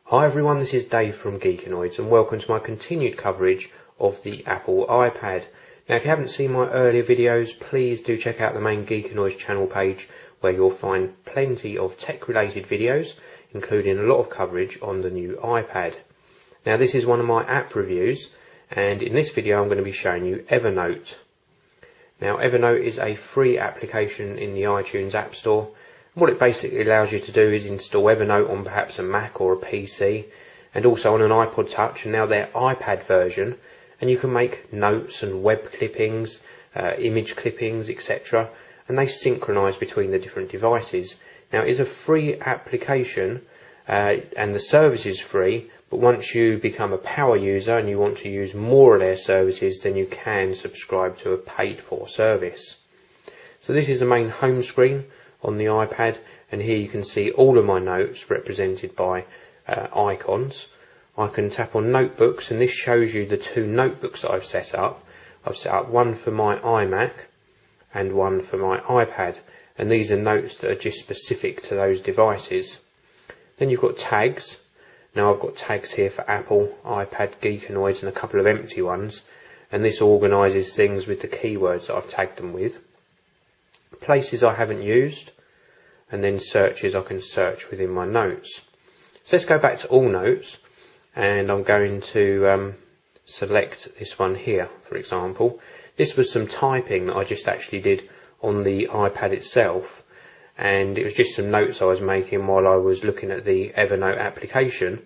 Hi everyone, this is Dave from Geekanoids and welcome to my continued coverage of the Apple iPad. Now if you haven't seen my earlier videos, please do check out the main Geekanoids channel page where you'll find plenty of tech related videos, including a lot of coverage on the new iPad. Now this is one of my app reviews, and in this video I'm going to be showing you Evernote. Now Evernote is a free application in the iTunes App Store. What it basically allows you to do is install Evernote on perhaps a Mac or a PC, and also on an iPod Touch and now their iPad version, and you can make notes and web clippings, image clippings, etc., and they synchronise between the different devices. Now it is a free application and the service is free, but once you become a power user and you want to use more of their services, then you can subscribe to a paid for service. So this is the main home screen on the iPad, and here you can see all of my notes represented by icons. I can tap on notebooks, and this shows you the two notebooks that I've set up. I've set up one for my iMac and one for my iPad, and these are notes that are just specific to those devices. Then you've got tags. Now I've got tags here for Apple, iPad, Geekanoids and a couple of empty ones, and this organises things with the keywords that I've tagged them with. Places I haven't used, and then searches I can search within my notes. So let's go back to all notes, and I'm going to select this one here, for example. This was some typing that I just actually did on the iPad itself, and it was just some notes I was making while I was looking at the Evernote application,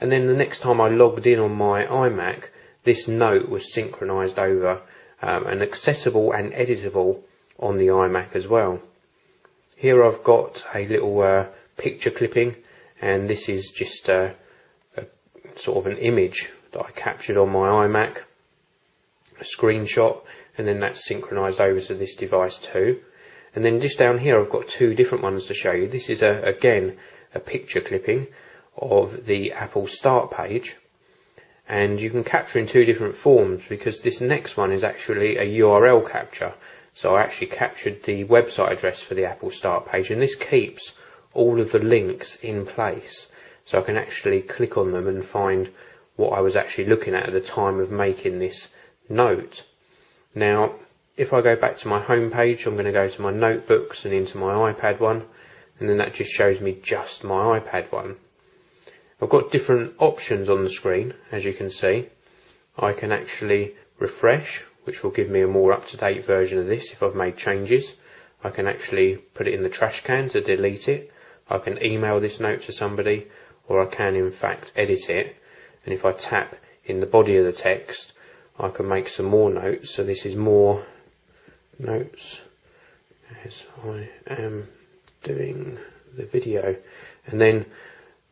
and then the next time I logged in on my iMac, this note was synchronised over and accessible and editable on the iMac as well. Here I've got a little picture clipping, and this is just a sort of an image that I captured on my iMac, a screenshot, and then that's synchronised over to this device too. And then just down here I've got two different ones to show you. This is again a picture clipping of the Apple Start page, and you can capture in two different forms because this next one is actually a URL capture. So I actually captured the website address for the Apple Start page, and this keeps all of the links in place. So I can actually click on them and find what I was actually looking at the time of making this note. Now, if I go back to my home page, I'm going to go to my notebooks and into my iPad one, and then that just shows me just my iPad one. I've got different options on the screen, as you can see. I can actually refresh, which will give me a more up-to-date version of this if I've made changes. I can actually put it in the trash can to delete it. I can email this note to somebody, or I can in fact edit it. And if I tap in the body of the text, I can make some more notes. So this is more notes as I am doing the video. And then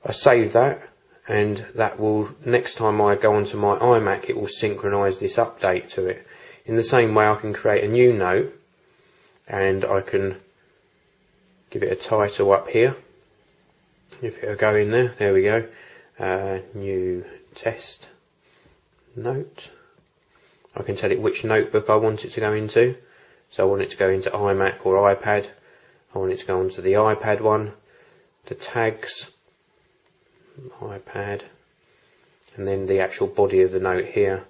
I save that, and that will, next time I go onto my iMac, it will synchronise this update to it. In the same way I can create a new note, and I can give it a title up here. If it'll go in there, there we go. New test note. I can tell it which notebook I want it to go into. So I want it to go into iMac or iPad. I want it to go onto the iPad one. The tags, iPad, and then the actual body of the note here.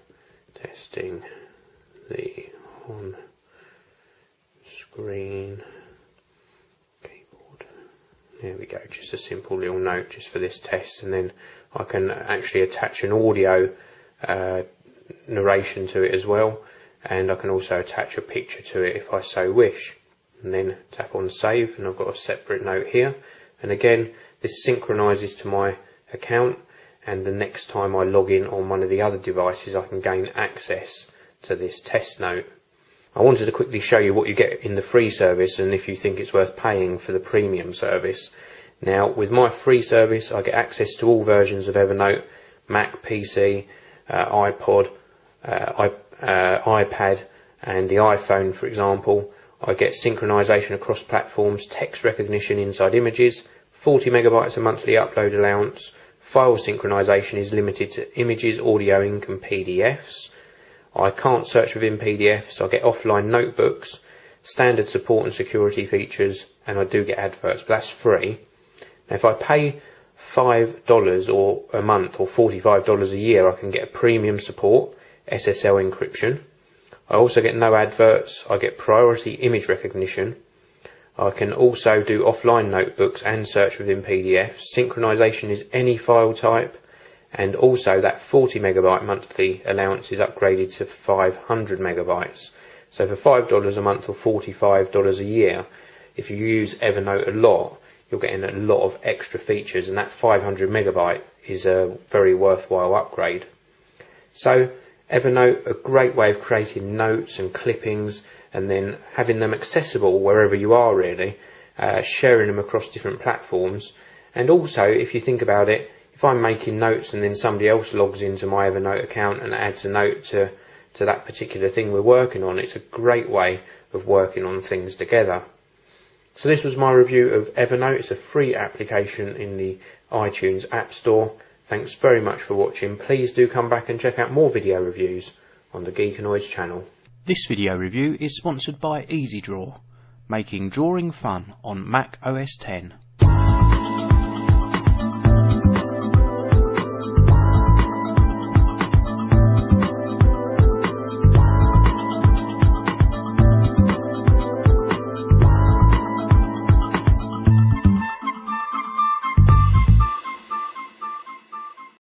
Testing the on screen keyboard. There we go, just a simple little note just for this test, and then I can actually attach an audio narration to it as well, and I can also attach a picture to it if I so wish, and then tap on save, and I've got a separate note here, and again this synchronises to my account, and the next time I log in on one of the other devices I can gain access to this test note. I wanted to quickly show you what you get in the free service and if you think it's worth paying for the premium service. Now with my free service I get access to all versions of Evernote, Mac, PC, iPod, iPad and the iPhone for example. I get synchronisation across platforms, text recognition inside images, 40 megabytes a monthly upload allowance, File synchronization is limited to images, audio, ink and PDFs. I can't search within PDFs. I get offline notebooks, standard support and security features, and I do get adverts, but that's free. Now if I pay $5 or a month or $45 a year, I can get a premium support, SSL encryption. I also get no adverts. I get priority image recognition. I can also do offline notebooks and search within PDFs. Synchronization is any file type, and also that 40 megabyte monthly allowance is upgraded to 500 megabytes. So for $5 a month or $45 a year, if you use Evernote a lot, you're getting a lot of extra features, and that 500 megabyte is a very worthwhile upgrade. So Evernote, a great way of creating notes and clippings and then having them accessible wherever you are really, sharing them across different platforms. And also, if you think about it, if I'm making notes and then somebody else logs into my Evernote account and adds a note to that particular thing we're working on, it's a great way of working on things together. So this was my review of Evernote. It's a free application in the iTunes App Store. Thanks very much for watching. Please do come back and check out more video reviews on the Geekanoids channel. This video review is sponsored by EasyDraw, making drawing fun on Mac OS X.